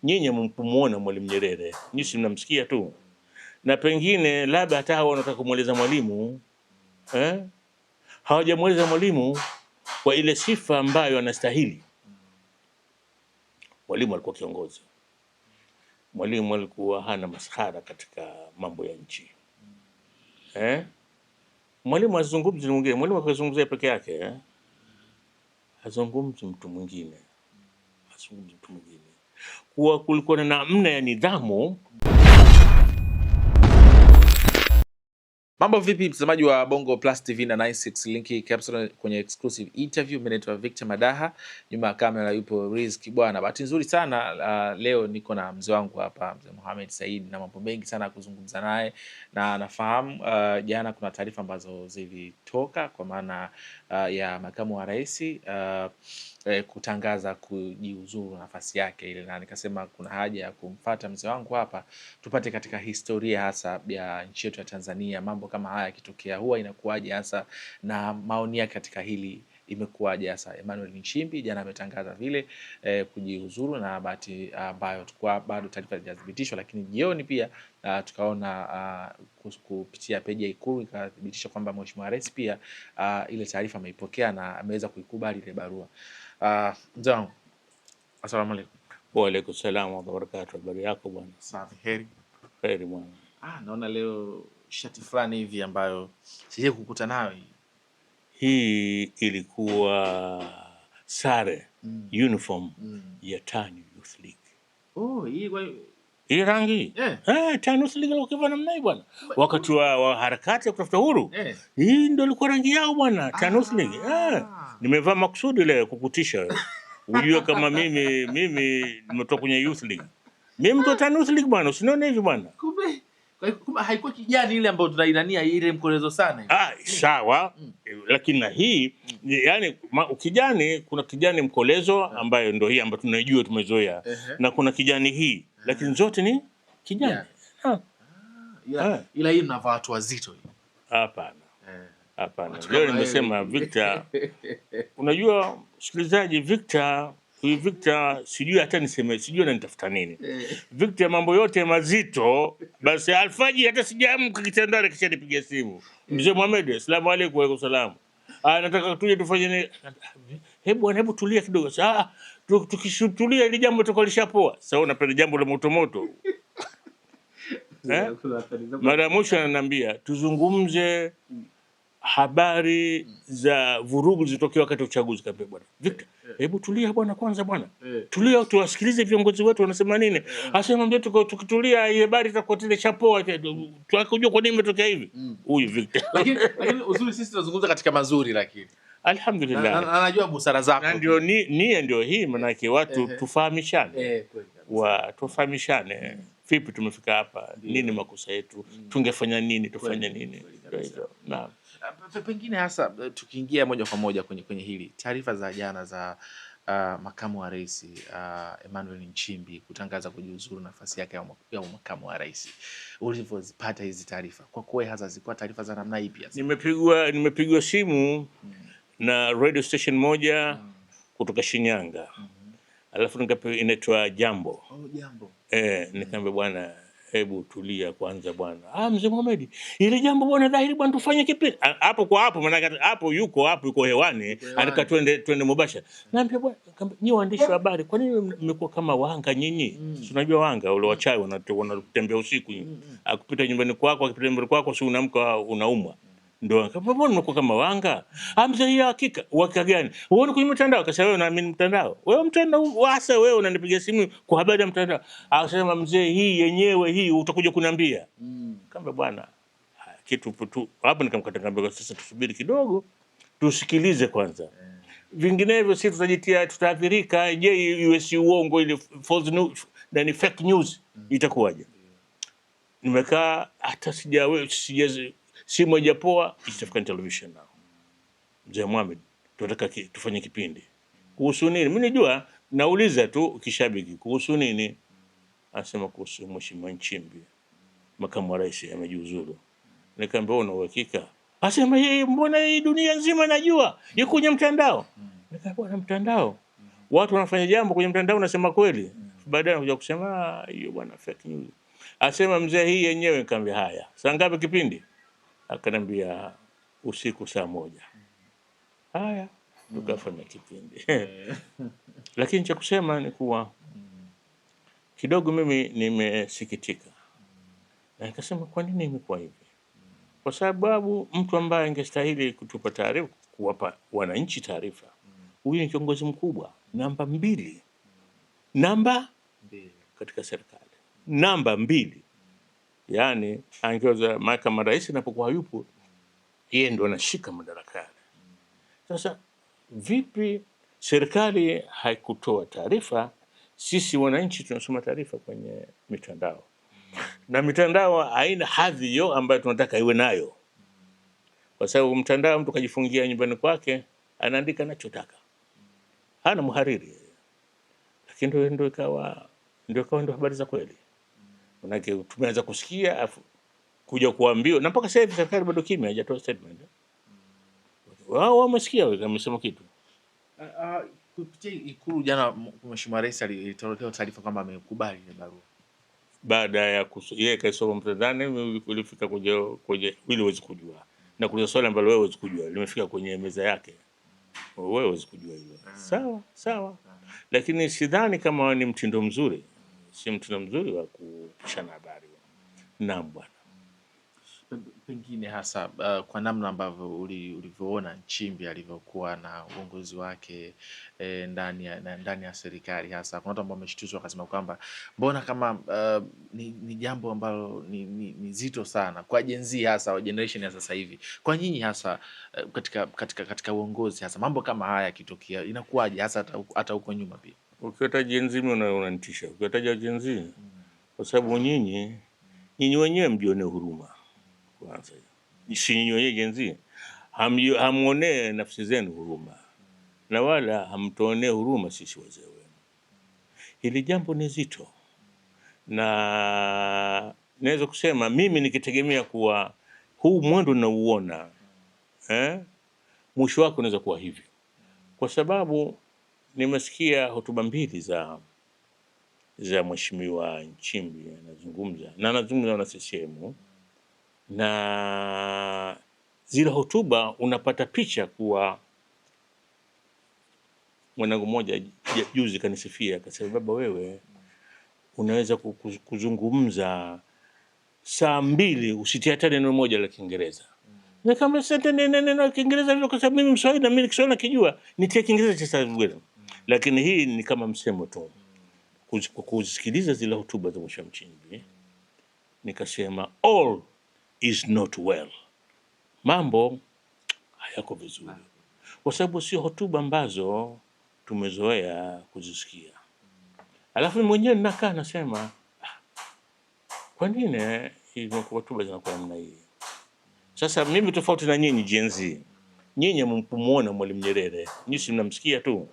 nyinyi mmuona Mwalimu Nyerere, nyinyi mnamsikia tu, na pengine labda hata hao wanataka kumueleza Mwalimu hawajamueleza Mwalimu kwa ile sifa ambayo anastahili. Mwalimu alikuwa kiongozi. Mwalimu alikuwa hana maskhara katika mambo ya nchi. Mwalimu azungumzi mwingine, Mwalimu akazungumzia peke yake. Hazungumzi mtu mwingine. Hazungumzi mtu mwingine. Kuwa kulikuwa na namna ya nidhamu. Mambo vipi mtazamaji wa Bongo Plus TV na 96 Linki Capsule kwenye exclusive interview. Mimi naitwa Victor Madaha, nyuma ya kamera yupo Rizki bwana. Bahati nzuri sana leo niko na mzee wangu hapa, mzee Mohamed Said, na mambo mengi sana kuzungumza naye, na nafahamu jana kuna taarifa ambazo zilitoka kwa maana ya makamu wa rais kutangaza kujiuzuru nafasi yake ile, na nikasema kuna haja ya kumfuata mzee wangu hapa tupate katika historia hasa ya nchi yetu ya Tanzania, mambo kama haya yakitokea huwa inakuwaje hasa, na maoni yake katika hili imekuwaje hasa. Emmanuel Nchimbi jana ametangaza vile kujiuzuru, na bahati ambayo tukua bado taarifa hazijathibitishwa, lakini jioni pia tukaona kupitia peji ya Ikulu ikathibitisha kwamba Mheshimiwa Rais pia ile taarifa ameipokea na ameweza kuikubali ile barua. Mzee wangu, asalamu alaykum. Wa alaykum salaam wa barakatuh. Habari yako bwana? Safi, heri. Heri bwana. Naona leo shati fulani hivi ambayo sije kukuta nayo hii. Hii ilikuwa sare uniform ya TANU Youth League. Hii kwa hii rangi TANU Youth League ukiva namna hii bwana, wakati wa harakati ya kutafuta uhuru hii ndio ilikuwa rangi yao bwana, TANU Youth League. Nimevaa makusudi leo kukutisha wewe. Unajua kama mimi nimetoka kwenye Youth League. Mimi mtu wa TANU Youth League bwana, usinione hivi bwana. Kumbe haikuwa kijani ile ambayo tunainania ile mkolezo sana. Sawa. Lakini na hii yani kijani, kuna kijani mkolezo ambayo ndio hii ambayo tunajua tumezoea, na kuna kijani hii, lakini zote ni kijani. Ila hii mnavaa watu wazito hii. Hapana. Leo nimesema Victor. Unajua msikilizaji, Victor sijui hata niseme, sijui ananitafuta nini. Victor mambo yote mazito, basi alfaji hata sijaamka kitandani kisha nipigia simu. Mzee Mohamed, asalamu alaykum. Wa alaykum salaam. Nataka tuje tufanye nini? Hebu tulia kidogo. Tukishutulia ile jambo tukalishapoa. Sasa unapenda jambo la moto moto. Mara mwisho ananiambia tuzungumze habari za vurugu zilizotokea wakati wa uchaguzi. Kaambia bwana Victor, hebu tulia bwana kwanza bwana. Tulia tuwasikilize viongozi wetu wanasema nini. Asema ndio tukitulia ile habari itakuwa tile chapoa. Tuakujua kwa nini imetokea hivi. Huyu Victor. Lakini uzuri sisi tunazungumza katika mazuri, lakini alhamdulillah. Anajua busara zako. Ndio ndio hii maana yake watu tufahamishane. Tufahamishane. Vipi tumefika hapa? Nini makosa yetu? Tungefanya nini? Tufanye nini? Naam. Pengine hasa tukiingia moja kwa moja kwenye hili, taarifa za jana za makamu wa rais Emmanuel Nchimbi kutangaza kujiuzuru nafasi yake ya makamu wa rais, ulivyozipata hizi taarifa? Kwa kweli hasa zilikuwa taarifa za namna ipi hasa? Nimepigwa simu na radio station moja kutoka Shinyanga. Alafu inaitwa Jambo. Jambo. Nikamwambia bwana, hebu tulia kwanza bwana. Mzee Mohamed, ile jambo bwana dhahiri bwana tufanye kipi? Hapo kwa hapo maana hapo yuko hewani, anataka twende mubashara. Naambia bwana, nyinyi waandishi wa habari, kwa nini mmekuwa kama wanga nyinyi? Unajua wanga ule wachawi wanatembea usiku. Akupita nyumbani kwako, akipita nyumbani kwako si unaamka unaumwa. Ndio kama mbona mnakuwa kama wanga? Mzee, hii hakika gani? Uone kwenye mtandao, kasha wewe unaamini mtandao. Wewe mtandao wasa wewe unanipigia simu kwa habari ya mtandao. Akasema mzee, hii yenyewe hii utakuja kuniambia. Kamba bwana, kitu hapo nikamkata sasa tusubiri kidogo. Tusikilize kwanza. Vinginevyo sisi tutajitia tutaathirika. Je, US uongo ile false news na fake news itakuwaje? Nimekaa hata simu haijapoa, itafika television nao. Mzee Mohamed, tunataka tufanye kipindi. Kuhusu nini? Mimi najua nauliza tu kishabiki, kuhusu nini? Anasema kuhusu Mheshimiwa Nchimbi, makamu wa rais amejiuzuru. Nikamwambia una uhakika? Anasema yeye mbona hii dunia nzima najua. Yuko kwenye mtandao. Nikamwambia na mtandao. Watu wanafanya jambo kwenye mtandao, nasema kweli. Alafu baadaye anakuja kusema hiyo bwana fake news. Asema mzee, hii yenyewe. Nikamwambia haya, saa ngapi kipindi? Akanambia usiku saa 1. Haya, tukafanya kipindi. Lakini cha kusema ni kuwa kidogo mimi nimesikitika, na nikasema kwa nini imekuwa hivi? Kwa sababu mtu ambaye angestahili kutupa taarifa, kuwapa wananchi taarifa, huyu ni kiongozi mkubwa namba 2, namba 2 katika serikali, namba 2. Yani angeweza kama rais anapokuwa yupo, yeye ndo anashika madaraka yale. Sasa vipi serikali haikutoa taarifa? Sisi wananchi tunasoma taarifa kwenye mitandao, na mitandao haina hadhi hiyo ambayo tunataka iwe nayo, kwa sababu mtandao mtu kajifungia nyumbani kwake anaandika anachotaka, hana mhariri. Lakini ndio ikawa habari za kweli. Manake tumeanza kusikia kuja kuambiwa, na mpaka sasa hivi serikali bado kimya, haijatoa statement. Wao wamesikia wamesema kitu. Kupitia Ikulu jana, Mheshimiwa Rais alitoa taarifa kwamba amekubali ile barua. Baada ya yeye kaisoma mtandani, ulifika kwenye ili uweze kujua, na kuna swali ambalo wewe huwezi kujua limefika kwenye meza yake, wewe huwezi kujua hilo. Sawa, lakini sidhani kama ni mtindo mzuri, si mtindo mzuri wa kupishana habari. Naam bwana. Pengine hasa kwa namna ambavyo ulivyoona Nchimbi alivyokuwa na uongozi wake ndani ya serikali, hasa kuna watu ambao wameshtuswa wakasema kwamba mbona kama ni jambo ambalo ni zito sana kwa Gen Z, hasa wa generation ya sasa hivi. Kwa nyinyi hasa katika uongozi, hasa mambo kama haya yakitokea inakuwaje, hasa hata huko nyuma pia? Ukiwataja Gen Z unanitisha, ukiwataja Gen Z, kwa sababu nyinyi wenyewe mjione huruma kwanza. Si nyinyi wenyewe Gen Z hamuonee nafsi zenu huruma, na wala hamtuonee huruma sisi wazee wenu. Hili jambo ni zito, na naweza kusema mimi nikitegemea kuwa huu mwendo ninauona mwisho wake unaweza kuwa hivyo, kwa sababu nimesikia hotuba 2 za Mheshimiwa Nchimbi anazungumza na CCM, na zile hotuba unapata picha kuwa mwanangu mmoja juzi kanisifia, akasema baba, wewe unaweza kuzungumza saa 2 usitie hata neno moja la Kiingereza. Na kama sasa neno la Kiingereza hivyo, kwa sababu mimi Mswahili na mimi Kiswahili nakijua, nitie Kiingereza cha saa. Lakini hii ni kama msemo tu. Kusikiliza zile hotuba za Mheshimiwa Nchimbi, nikasema all is not well, mambo hayako vizuri, kwa sababu sio hotuba ambazo tumezoea kuzisikia. Alafu mwenyewe ninakaa nasema kwa nini hizo hotuba zinakuwa namna hii? Sasa mimi tofauti na nyinyi Gen Z, nyinyi mmuona Mwalimu Nyerere, nyinyi si mnamsikia tu,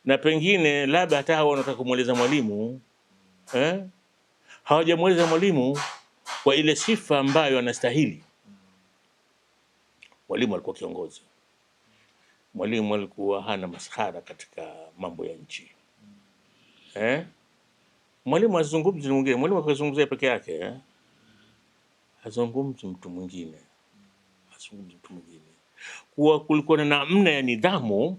na pengine labda hata hao wanataka kumueleza Mwalimu hawajamueleza Mwalimu kwa ile sifa ambayo anastahili. Mwalimu alikuwa kiongozi. Mwalimu alikuwa hana maskhara katika mambo ya nchi. Mwalimu azungumzi mwingine, Mwalimu akazungumzia peke yake, azungumzi mtu mwingine, Kuwa kulikuwa na namna ya nidhamu.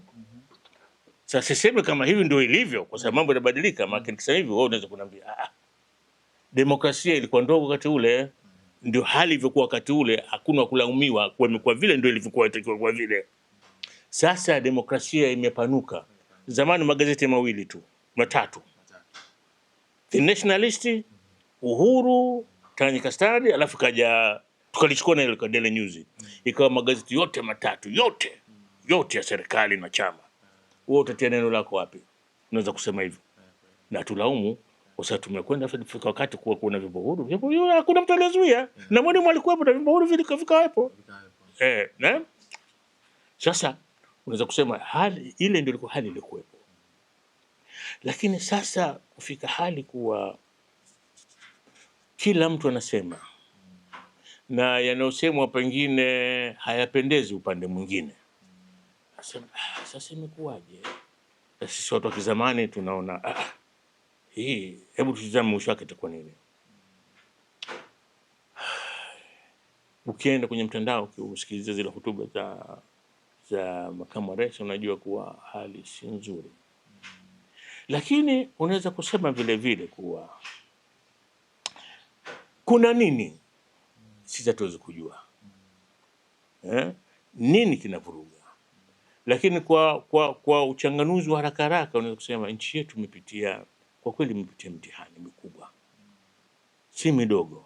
Sasa siseme kama hivi ndio ilivyo, kwa sababu mambo yanabadilika. Maana sasa hivi wewe unaweza kuniambia demokrasia ilikuwa ndogo wakati ule, ndio hali ilivyokuwa wakati ule, hakuna kulaumiwa kwa vile ndio ilivyokuwa itakiwa kwa vile. Sasa demokrasia imepanuka. Zamani magazeti 2 tu, 3. The Nationalist, Uhuru, Tanganyika Star, alafu kaja tukalichukua na ile Daily News. Ikawa magazeti yote 3, yote ya serikali na chama. Wewe utatia neno lako wapi? Unaweza kusema hivyo. Na tulaumu kwa sababu tumekwenda fika wakati kuwa kuna vyombo huru. Vyombo huru hakuna mtu aliyezuia. Na Mwalimu alikuwepo na vyombo huru vilifika hapo. Sasa unaweza kusema hali ile ndio ilikuwa hali ilikuwepo. Lakini sasa kufika hali kuwa kila mtu anasema, na yanayosemwa pengine hayapendezi upande mwingine. Sasa imekuwaje? Sisi watu wa kizamani tunaona hii, hebu tutazame mwisho wake itakuwa nini. Ukienda kwenye mtandao ukisikiliza zile hotuba za makamu wa rais, unajua kuwa hali si nzuri, lakini unaweza kusema vile vile kuwa kuna nini sisi hatuwezi kujua nini kinavuruga, lakini kwa uchanganuzi wa haraka haraka unaweza kusema nchi yetu imepitia, kwa kweli imepitia mtihani mikubwa, si midogo.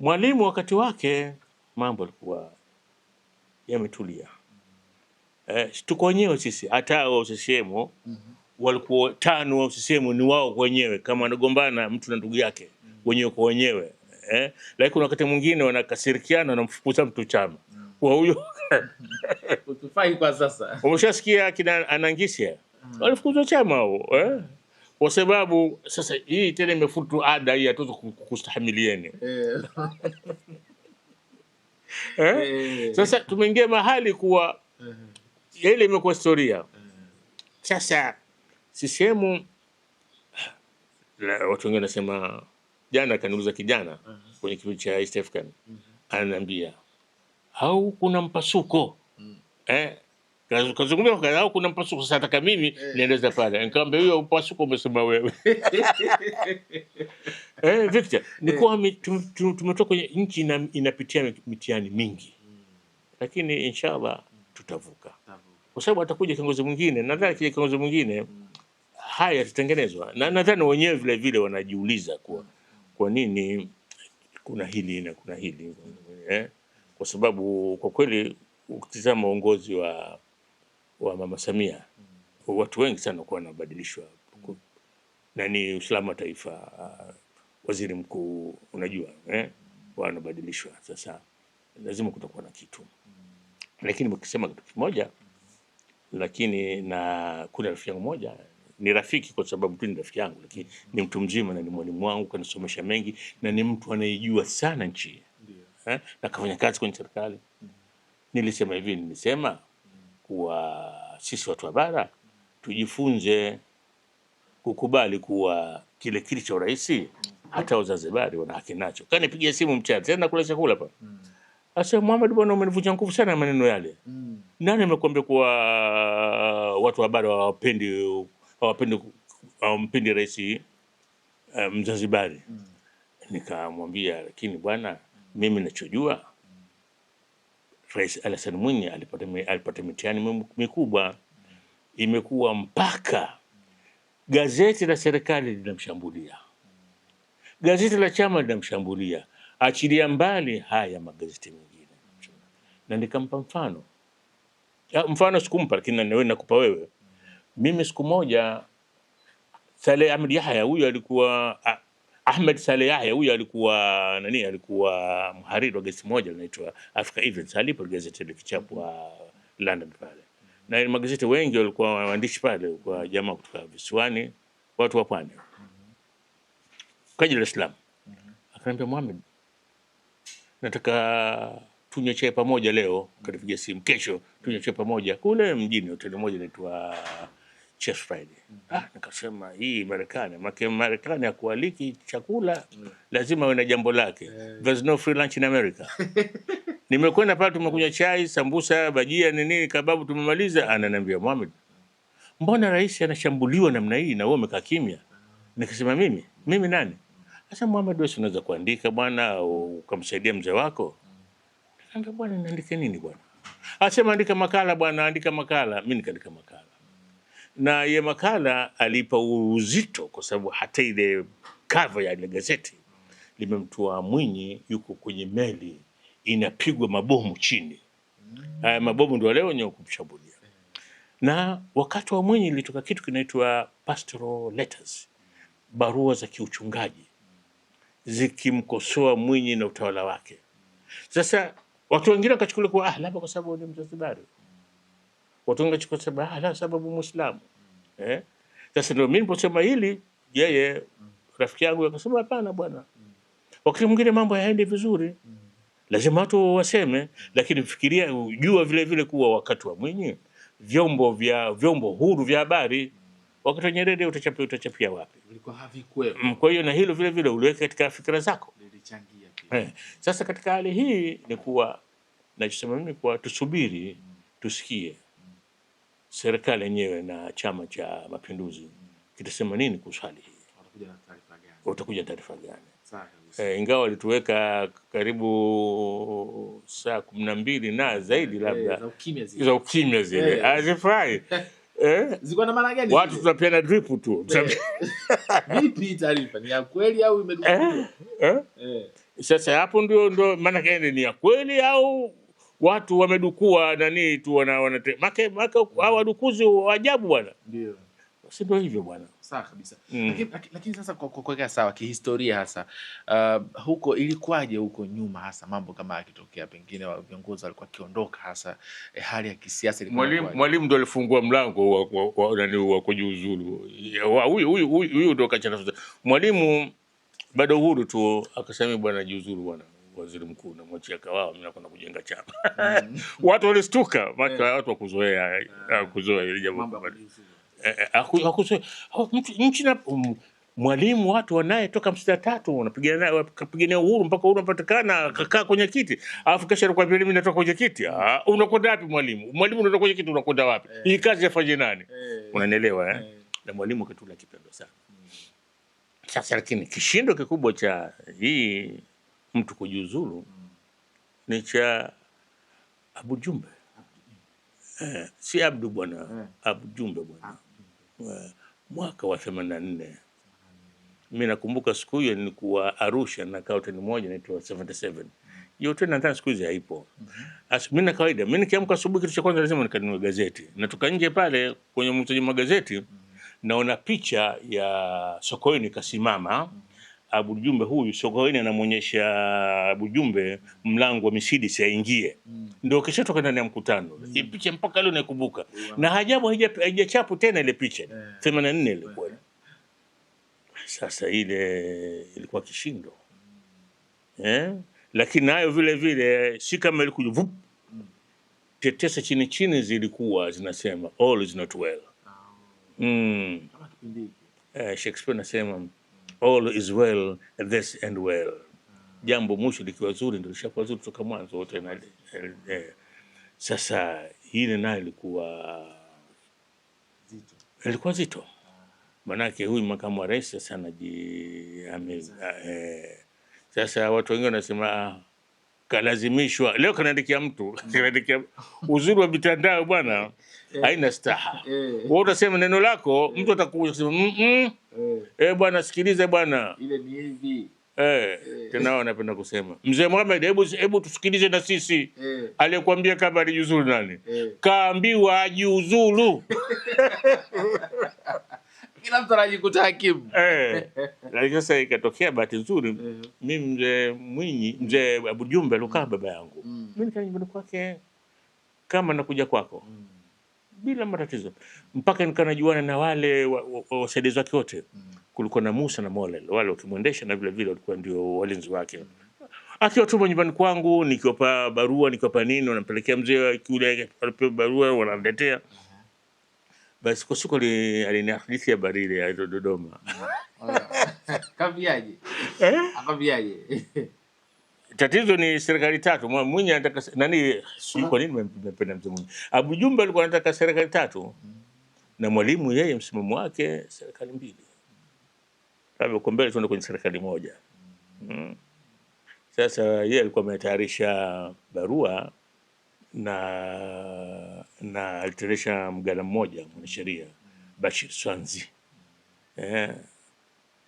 Mwalimu wakati wake mambo yalikuwa yametulia. Tuko wenyewe sisi, hata wa CCM walikuwa 5 wa CCM ni wao wenyewe, kama wanagombana mtu na ndugu yake wenyewe kwa wenyewe, lakini wakati mwingine wanakasirikiana, wanamfukuza mtu chama kwa huyo utufai kwa sasa. Umeshasikia kina Anangisia walifukuzwa chama hao, kwa sababu sasa hii tena imefutu ada hii, hatuwezi kustahamilieni. Sasa tumeingia mahali kuwa ile imekuwa historia. Sasa CCM, watu wengine wanasema, jana kaniuliza kijana kwenye kipindi cha East African, ananiambia au kuna mpasuko kazungumza kwa au kuna mpasuko. Sasa nataka mimi nieleza pale, nikamwambia hiyo mpasuko umesema wewe. Victor, ni kwa tumetoka kwenye nchi inapitia mitihani mingi, lakini inshallah tutavuka, kwa sababu atakuja kiongozi mwingine. Nadhani kile kiongozi mwingine haya yatatengenezwa, na nadhani wenyewe vile vile wanajiuliza kwa nini kuna hili na kuna hili, kwa sababu kwa kweli ukitizama uongozi wa Mama Samia, watu wengi sana kwa wanabadilishwa, nani usalama wa taifa, waziri mkuu, unajua wanabadilishwa. Sasa lazima kutakuwa na kitu, lakini mkisema kitu kimoja, lakini na kuna rafiki yangu moja, ni rafiki kwa sababu tu ni rafiki yangu, lakini ni mtu mzima na ni mwalimu wangu, kanisomesha mengi, na ni mtu anayejua sana nchi, na kafanya kazi kwenye serikali. Nilisema hivi, nilisema kuwa sisi watu wa bara tujifunze kukubali kuwa kile kiti cha urais hata Wazanzibari wana haki nacho. Kanipigia simu mchana, tena kula chakula hapa. Asa, Muhammad bwana, umenivunja nguvu sana maneno yale. Nani amekwambia kuwa watu wa bara hawampendi rais Mzanzibari? Nikamwambia, lakini bwana, mimi ninachojua Rais Hassan Mwinyi alipata mitihani mikubwa, imekuwa mpaka gazeti la serikali linamshambulia, gazeti la chama linamshambulia, achilia mbali haya magazeti mengine. Na nikampa mfano sikumpa, lakini wewe nakupa wewe. Mimi siku moja Saleh Ahmed Yahya, huyu alikuwa Ahmed Saleh Yahya, huyu alikuwa alikuwa mhariri wa gazeti moja linaitwa Africa Events, alipo gazeti likichapwa London pale, na magazeti wengi walikuwa waandishi pale kwa jamaa kutoka visiwani, watu wa pwani. Kaja Dar es Salaam, akaniambia, Muhammad, nataka tunywe chai pamoja leo. Kanipigia simu, kesho tunywe chai pamoja kule mjini, hoteli moja inaitwa Chef Friday. Nikasema hii Marekani hakualiki chakula, lazima uwe na jambo lake. There's no free lunch in America. Nimekwenda pale, tumekunywa chai, sambusa, bajia, nini, kababu, tumemaliza. Ananiambia, Muhammad, mbona rais anashambuliwa namna hii na wewe umekaa kimya? Nikasema, mimi nani? Sasa Muhammad, wewe unaweza kuandika bwana, au ukamsaidia mzee wako? Nikamwambia, bwana, niandike nini bwana? Asema, andika makala bwana, andika makala. Mimi nikaandika makala, na ye makala alipa uzito kwa sababu hata ile cover ya ile gazeti limemtoa Mwinyi yuko kwenye meli inapigwa mabomu chini. Mabomu ndio leo wenyewe kumshambulia. Na wakati wa Mwinyi ilitoka kitu kinaitwa pastoral letters, barua za kiuchungaji zikimkosoa Mwinyi na utawala wake. Sasa watu wengine wakachukulia kwa labda kwa sababu ni Mzanzibari, watu wengine wakachukulia labda sababu Muislamu. Sasa ndio mimi niliposema hili, yeye rafiki yangu akasema, hapana bwana, wakati mwingine mambo hayaendi vizuri, lazima watu waseme. Lakini fikiria, jua vile vile kuwa wakati wa Mwinyi vyombo huru vya habari Wakati wa Nyerere utachapia wapi? Vilikuwa havikuwepo. Kwa hiyo na hilo vile vile uliweka katika fikra zako. Lilichangia pia. Sasa katika hali hii ni kuwa nachosema mimi kwa tusubiri tusikie serikali yenyewe na Chama cha Mapinduzi kitasema nini kuhusu hali hii. Watakuja taarifa gani? Ingawa walituweka karibu saa 12 na zaidi labda za ukimya zile. Hazifai. Ziko na maana gani? Watu tunapeana drip tu. Vipi taarifa? Ni ya kweli au imedukuliwa? Sasa hapo ndio maana gani ni ya kweli au watu wamedukua nani tu maka hao wadukuzi wa ajabu bwana. Ndio. Si ndio hivyo bwana. Sawa kabisa. Lakini sasa kwa kuweka sawa kihistoria hasa huko ilikuwaje huko nyuma hasa mambo kama yakitokea pengine viongozi walikuwa kiondoka hasa hali ya kisiasa ilikuwa Mwalimu ndo alifungua mlango wa nani wa kujiuzulu. Huyu ndo kachana. Mwalimu bado huru tu akasema bwana jiuzulu bwana waziri mkuu na mwachia Kawawa mimi nakwenda kujenga chama. Watu walistuka, watu wakuzoea ile jambo. Nchi na Mwalimu watu wanayetoka 63 wanapigania uhuru mpaka uhuru unapatikana akakaa kwenye kiti. Alafu kesho anakuambia mimi natoka kwenye kiti. Unakwenda wapi mwalimu? Mwalimu unatoka kwenye kiti unakwenda wapi? Hii kazi yafanye nani? Unanielewa Na mwalimu katula kipendo sana. Sasa lakini kishindo kikubwa cha hii mtu kujiuzulu ni cha Abu Jumbe. Si Abdu bwana, Abu Jumbe bwana. Mwaka wa 84. Mimi nakumbuka siku hiyo nilikuwa Arusha na hoteli moja inaitwa 77. Hiyo hoteli nadhani siku hizi haipo. Mimi na kawaida, mimi nikiamka asubuhi kitu cha kwanza lazima nikanunue gazeti. Natoka nje pale kwenye mtaji magazeti naona picha ya Sokoine kasimama. Abu Jumbe huyu Sokoine anamuonyesha Abu Jumbe mlango wa Mercedes aingie. Ndio kisha toka ndani ya mkutano. Hii picha mpaka leo nakumbuka. Na hajabu haijachapu tena ile picha. 84 ilikuwa. Sasa ile ilikuwa kishindo. Lakini nayo vile vile si kama ilikuja vup. Tetesa chini chini zilikuwa zinasema all is not well. Kama kipindi Shakespeare nasema all is well this end well. Jambo mwisho likiwa zuri ndio lishakuwa zuri kutoka mwanzo wote na sasa hili nayo ilikuwa zito. Manake huyu makamu wa rais sana sasa watu wengine wanasema kalazimishwa. Leo kanaandikia mtu kanaandikia uzuri wa mitandao bwana haina staha. Wewe utasema neno lako mtu atakuja kusema bwana sikiliza bwana ile ni hivi. Tena wanapenda kusema Mzee Mohamed hebu tusikilize na sisi. Aliyekwambia kama alijiuzulu nani? Kaambiwa ajiuzulu. Kila mtu anajikuta hakimu. Lakini sasa ikatokea bahati nzuri mimi mzee Abu Jumbe alikuwa baba yangu. Mimi nikaenda kwake kama nakuja kwako. Bila matatizo. Mpaka nikanajuana na wale wasaidizi wake wote. Kulikuwa na Musa na Molel wale wakimwendesha na vile vile walikuwa ndio walinzi wake. Akiwatuma nyumbani kwangu nikiwapa barua nikiwapa nini wanampelekea mzee yule alipewa barua wanamletea. Basi kwa siku alinihadithia habari ile ya Dodoma. Kaviaje? Akaviaje? Tatizo ni serikali tatu. Mwinyi anataka nani sio kwa nini nimependa mzee Mwinyi. Abu Jumbe alikuwa anataka serikali tatu. Na Mwalimu yeye msimamo wake serikali mbili. Labda kwa mbele tuende kwenye serikali moja. Sasa yeye alikuwa ametayarisha barua na alitayarisha mgala mmoja mwanasheria Bashir Swanzi.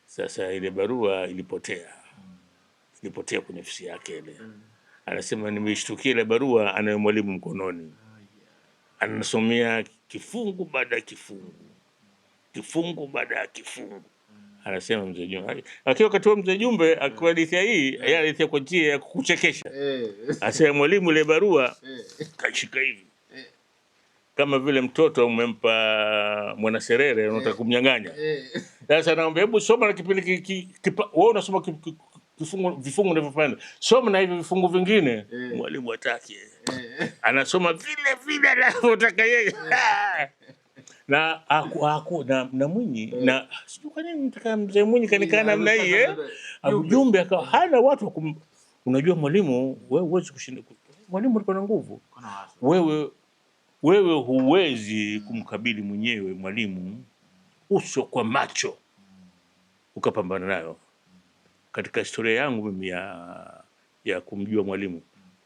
Sasa ile barua ilipotea kwenye ofisi yake ile. Anasema nimeishtukia ile barua anayo Mwalimu mkononi. Anasomea kifungu baada ya kifungu. Anasema Mzee Jumbe. Akiwa wakati Mzee Jumbe akuhadithia hii, yeye alihadithia kwa njia ya kukuchekesha. Asema Mwalimu ile barua kashika hivi. Kama vile mtoto umempa Mwanaserere unataka kumnyang'anya. Sasa naomba hebu soma na kipindi wewe unasoma vifungu unavyofanya. Soma na hivi vifungu vingine. Mwalimu hataki. Anasoma vile anavyotaka yeye. na na Mwinyi na sio kwa nini nataka mzee Mwinyi kanikaa namna hii Abu Jumbe akawa hana watu unajua mwalimu wewe huwezi kushinda. Mwalimu alikuwa na nguvu. Wewe huwezi kumkabili mwenyewe mwalimu uso kwa macho ukapambana nayo. Katika historia yangu mimi ya kumjua mwalimu,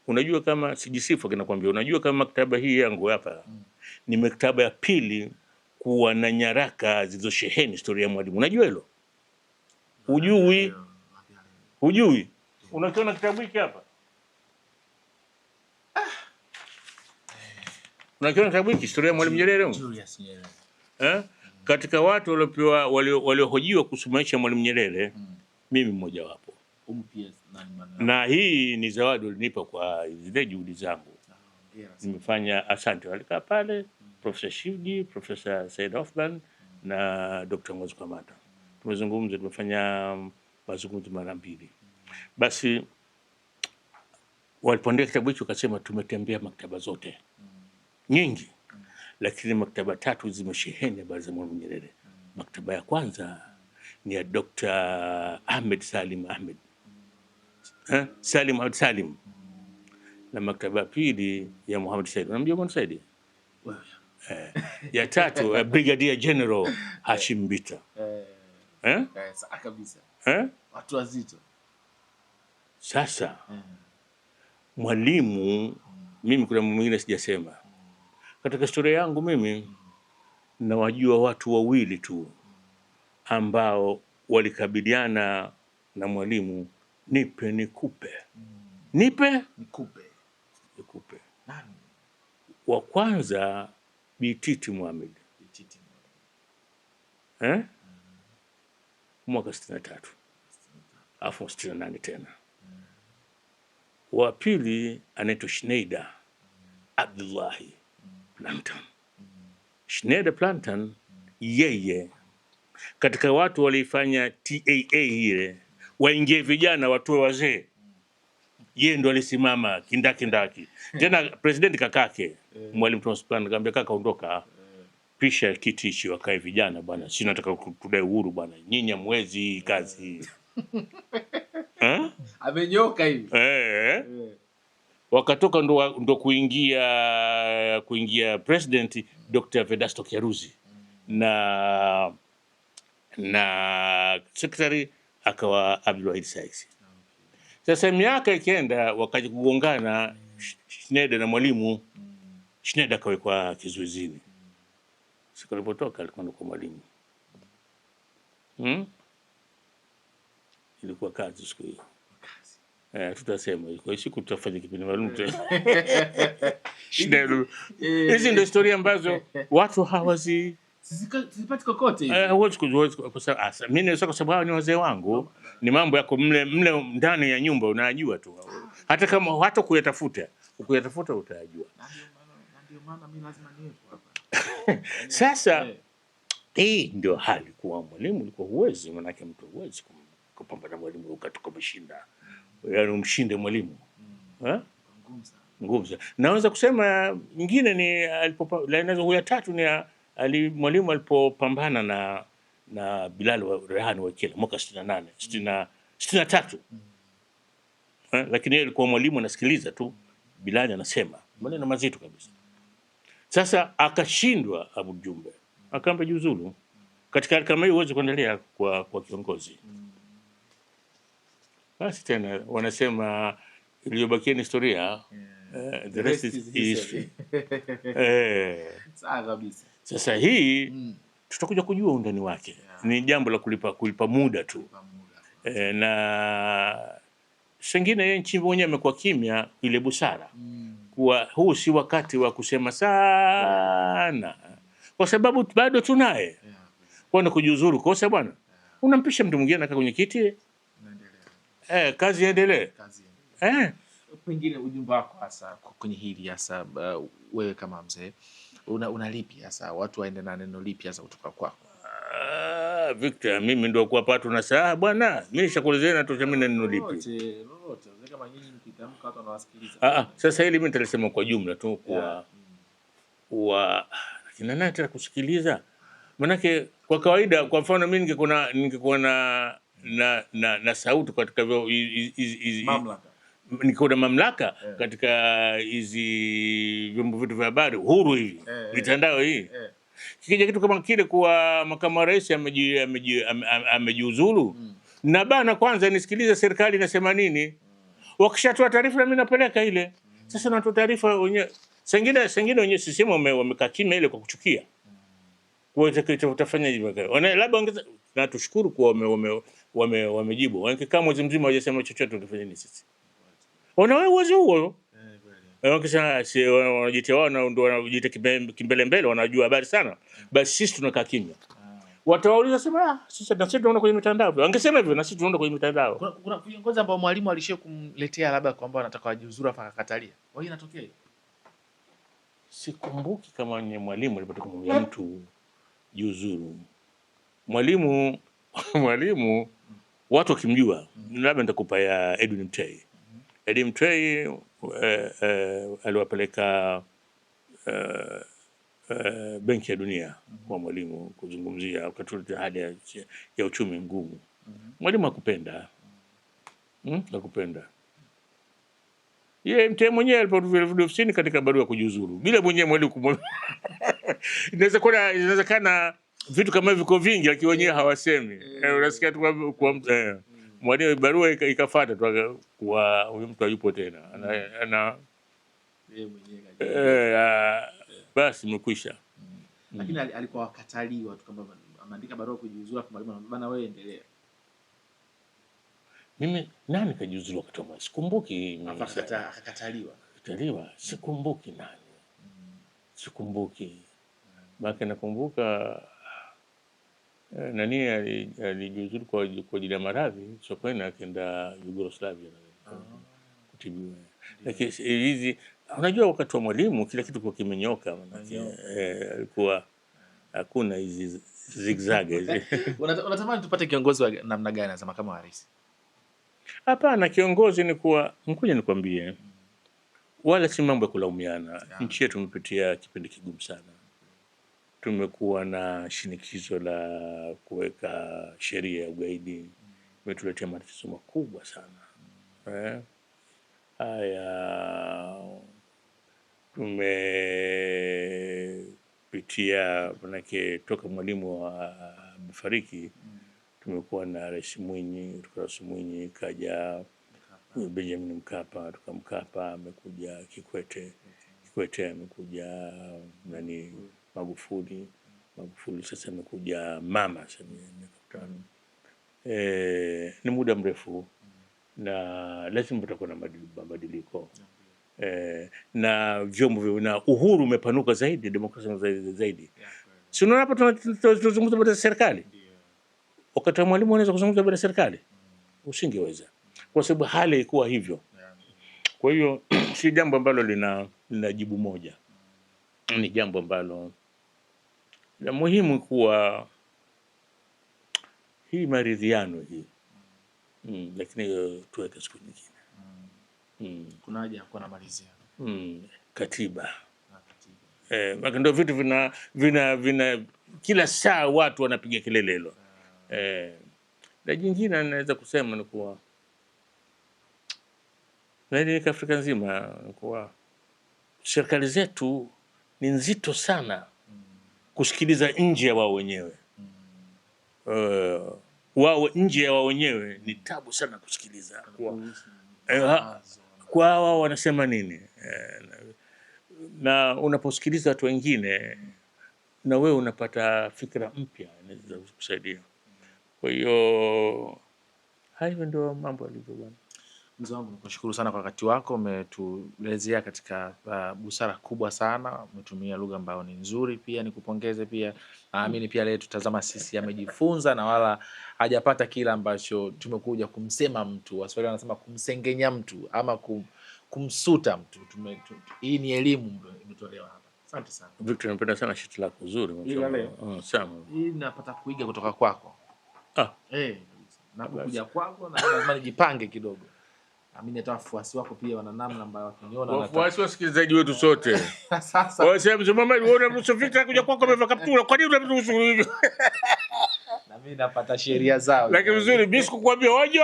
unajua kama sijisifu kinakwambia, unajua kama maktaba hii yangu hapa ni maktaba ya pili kuwa na nyaraka zilizosheheni historia ya mwalimu. Unajua hilo? Hujui? Unakiona kitabu hiki hapa? Unakiona kitabu hiki historia ya Mwalimu Nyerere? Katika watu waliopewa waliohojiwa kuhusu maisha ya Mwalimu Nyerere, mimi mmoja wapo. Na hii ni zawadi walinipa kwa zile juhudi zangu. Nimefanya asante. Walikaa pale Profesa Shivji, Profesa Said Othman na Dr. Mwazu Kamata. Tumezungumza, tumefanya mazungumzo mara mbili. Basi walipoandika kitabu hicho wakasema tumetembea maktaba zote nyingi, lakini maktaba 3 zimesheheni habari za Mwalimu Nyerere. Maktaba ya kwanza ni ya Dr. Salim Ahmed Salim, na maktaba ya pili ya Muhammad Said. Unamjua Muhammad Said? Ya tatu Brigadier General Hashim Mbita. Kabisa. Watu wazito. Sasa mwalimu, mimi kuna mambo mengine sijasema. Katika historia yangu mimi nawajua watu wawili tu ambao walikabiliana na mwalimu nipe nikupe. Nipe nikupe. Nani? Wa kwanza Bititi Mohamed. Mwaka 63. Afu 68 tena. Wa pili anaitwa Schneider Abdullahi Plantan. Schneider Plantan yeye katika watu walifanya TAA ile waingie vijana watoe wazee, yeye ndo alisimama kindaki. Tena president kakake Mwalimu Thomas Plan akamwambia kaka ondoka, pisha kiti hichi wakae vijana bwana, si nataka kudai uhuru bwana, nyinyi hamwezi kazi. Amenyoka hivi. Wakatoka ndo kuingia president Dr. Vedasto Kiaruzi na secretary akawa Abdulwahid Saiksi. Sasa miaka ikienda wakaja kugongana Schneider na mwalimu. Schneider akawekwa kizuizini. Siku alipotoka alikuwa kwa mwalimu. Ilikuwa kazi siku hiyo. Tutasema kwa siku tutafanya kipindi maalum. Hizi ndio historia ambazo watu hawazi sipati kokote hivi. Huwezi kwa sababu mimi naweza kwa sababu ni wazee wangu, ni mambo yako mle ndani ya nyumba unayajua tu. Hata kama hata kuyatafuta utajua. Ndio maana mimi lazima niwepo hapa. Sasa hii ndio hali kwa mwalimu, ulikuwa huwezi, manake mtu huwezi kupambana mwalimu ukatoka umeshinda. Yaani umshinde mwalimu. Ngumu sana. Naweza kusema nyingine ni huyo tatu ni mwalimu alipopambana na Bilal wa Rehani Wakela mwaka 63. Lakini yeye alikuwa mwalimu anasikiliza tu, Bilal anasema maneno mazito kabisa. Sasa akashindwa Abu Jumbe, akaamba jiuzulu. Katika kama hiyo huwezi kuendelea kwa kiongozi. Basi tena wanasema iliyobakia ni historia. The rest is history. Sawa kabisa. Sasa hii tutakuja kujua undani wake. Ni jambo la kulipa muda tu. Na sengine yeye nchi mwenyewe amekuwa kimya ile busara. Kuwa huu si wakati wa kusema sana. Kwa sababu bado tunaye. Kwani kujiuzuru kosa bwana. Unampisha mtu mwingine anakaa kwenye kiti. Kazi iendelee. Pengine ujumbe wako hasa kwenye hili hasa wewe kama mzee una lipi hasa watu waende na neno lipi hasa kutoka kwako? Victor, mimi ndio kwa pato na saa bwana, mimi nishakuelezea na tosha mimi neno lipi. Lolote, kama nyinyi mkitamka watu wanawasikiliza. Sasa hili mimi nitasema kwa jumla tu kwa kina nani tena kusikiliza? Manake kwa kawaida, kwa mfano mimi ningekuwa na sauti katika mamlaka, niko na mamlaka katika hizi vyombo vitu vya habari huru hivi mitandao hii, kikija kitu kama kile kuwa makamu wa rais amejiuzulu, na bana kwanza nisikilize serikali inasema nini. Wakishatoa taarifa na mimi napeleka ile. Sasa natoa taarifa wenyewe. Sengine wenyewe sisema wamekaa kimya ile kwa kuchukia. Kwa utafanya hivyo. Labda ongeza, na tushukuru kwa wamejibu. Wangekaa mwezi mzima hawajasema chochote, utafanya nini sisi? Wana wewe uwezo huo. Wakisema si wanajitia wao ndio wanajiita kimbele mbele, wanajua habari sana. Basi sisi tunakaa kimya. Watawauliza sema sisi tunaona kwenye mitandao. Wangesema hivyo na sisi tunaona kwenye mitandao. Kuna viongozi ambao Mwalimu alishia kumletea labda kwamba anataka wajiuzuru afa akakatalia. Kwa hiyo inatokea hiyo. Sikumbuki kama ni Mwalimu alipotoka kumwambia mtu jiuzuru. Mwalimu watu wakimjua, labda nitakupa ya Edwin Mtei. Edwin Mtei aliwapeleka Benki ya Dunia kwa Mwalimu kuzungumzia wakati hali ya uchumi ngumu. Mwalimu hakupenda. Hakupenda. Yeye Mtei mwenyewe aliporudi ofisini katika barua kujiuzuru. Bila mwenyewe Mwalimu kumwambia. Inawezekana vitu kama hivyo viko vingi lakini wenyewe hawasemi. Unasikia tu kwa Mwalimu barua ikafuata tu kwa huyu mtu hayupo tena. Ana yeye mwenyewe basi imekwisha. Lakini alikuwa wakataliwa tu kama ameandika barua kujiuzuru afa Mwalimu bana wewe endelea. Mimi nani kajiuzuru wakati wa sikumbuki. Akakataliwa. Sikumbuki nani. Sikumbuki. Baki nakumbuka nani alijiuzuru kwa ajili ya maradhi Sokoine akaenda Yugoslavia kutibiwa. Lakini hizi unajua wakati wa Mwalimu kila kitu kwa kimenyoka, alikuwa hakuna hizi zigzag hizi. Unatamani tupate kiongozi wa namna gani za makamu wa rais? Hapana, kiongozi ni kuwa mkuja nikwambie, wala si mambo ya kulaumiana. Nchi yetu imepitia kipindi kigumu sana. Tumekuwa na shinikizo la kuweka sheria ya ugaidi, imetuletea matatizo makubwa sana. Haya, tumepitia manake toka Mwalimu amefariki, tumekuwa na Rais Mwinyi, kaja Benjamin Mkapa, Mkapa amekuja Kikwete amekuja Magufuli sasa amekuja Mama Samia. Ni muda mrefu na lazima kutakuwa na mabadiliko. Na vyombo na uhuru umepanuka zaidi, demokrasia zaidi. Si unaona hapa tunazungumza bila serikali. Wakati wa Mwalimu anaweza kuzungumza bila serikali? Usingeweza. Kwa sababu hali ilikuwa hivyo. Kwa hiyo si jambo ambalo lina jibu moja. Ni jambo ambalo la muhimu kuwa hii maridhiano hii. Lakini tuweke siku nyingine. Kuna haja ya kuwa na maridhiano. Katiba. Ndio vitu vina kila saa watu wanapiga kelele hilo. Na jingine naweza kusema ni kuwa na Afrika nzima ni kuwa serikali zetu ni nzito sana kusikiliza nje ya wao wenyewe. Wao nje ya wao wenyewe ni tabu sana kusikiliza. Kwa wao wanasema nini? Na unaposikiliza watu wengine na wewe unapata fikra mpya inaweza kukusaidia. Kwa hiyo hayo ndio mambo yalivyo bwana. Mzee wangu, nakushukuru sana kwa wakati wako, umetuelezea katika busara kubwa sana, umetumia lugha ambayo ni nzuri, pia nikupongeze pia. Naamini pia leo tutazama sisi amejifunza na wala hajapata kila ambacho tumekuja kumsema mtu. Waswahili wanasema kumsengenya mtu ama kumsuta mtu. Hii ni elimu imetolewa hapa. Asante sana. Victor, napenda sana shati lako zuri. Sana. Hii napata kuiga kutoka kwako. Na kuja kwako na lazima nijipange kidogo. Mimi natoa wafuasi wako pia wana namna ambayo wakiniona wafuasi wasikilizaji wetu sote. Sasa wewe mzee Mohamed, wewe unamruhusu Victor kuja kwako amevaa kaptula, kwa nini unamruhusu hivyo? Na mimi napata sheria zao. Lakini vizuri mimi sikukwambia waje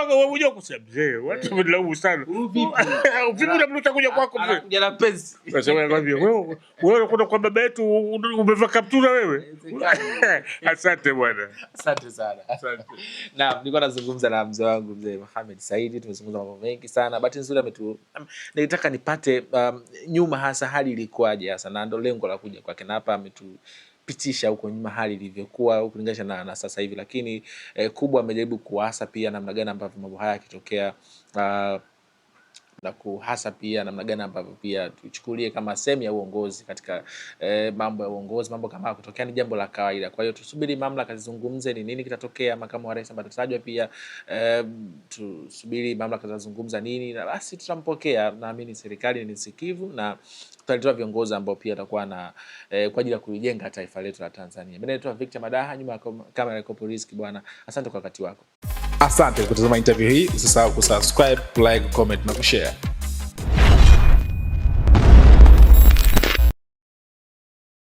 kusema mzee, watu wamelaumu sana. Vipi unamruhusu kuja kwako mzee? Anakuja na pesa. Sasa nakwambia wewe unakwenda kwa baba yetu umevaa kaptula wewe. Asante bwana. Asante sana. Asante. Na nilikuwa nazungumza na mzee wangu mzee Mohamed Said, tumezungumza mambo mengi sana. Bahati nzuri nilitaka nipate nyuma hasa hali ilikuwaje hasa, na ndio lengo la kuja kwake, na hapa ametupitisha huko nyuma hali ilivyokuwa kulinganisha na sasa hivi, lakini kubwa amejaribu kuhasa pia namna gani ambavyo mambo haya yakitokea, na kuhasa pia namna gani ambavyo pia tuchukulie kama sehemu ya uongozi katika mambo ya uongozi. Mambo kama kutokea ni jambo la kawaida. Kwa hiyo tusubiri mamlaka zizungumze ni nini kitatokea. Makamu wa rais ambaye tutajwa pia, tusubiri mamlaka zizungumza nini, na basi tutampokea. Naamini serikali ni sikivu na tutalitoa viongozi ambao pia watakuwa na kwa ajili ya kujenga taifa letu la Tanzania. Mimi naitwa Victor Madaha, nyuma ya kamera ya Kopo Riziki bwana. Asante kwa wakati wako. Asante kwa kutazama interview hii. Usisahau kusubscribe, like, comment na kushare.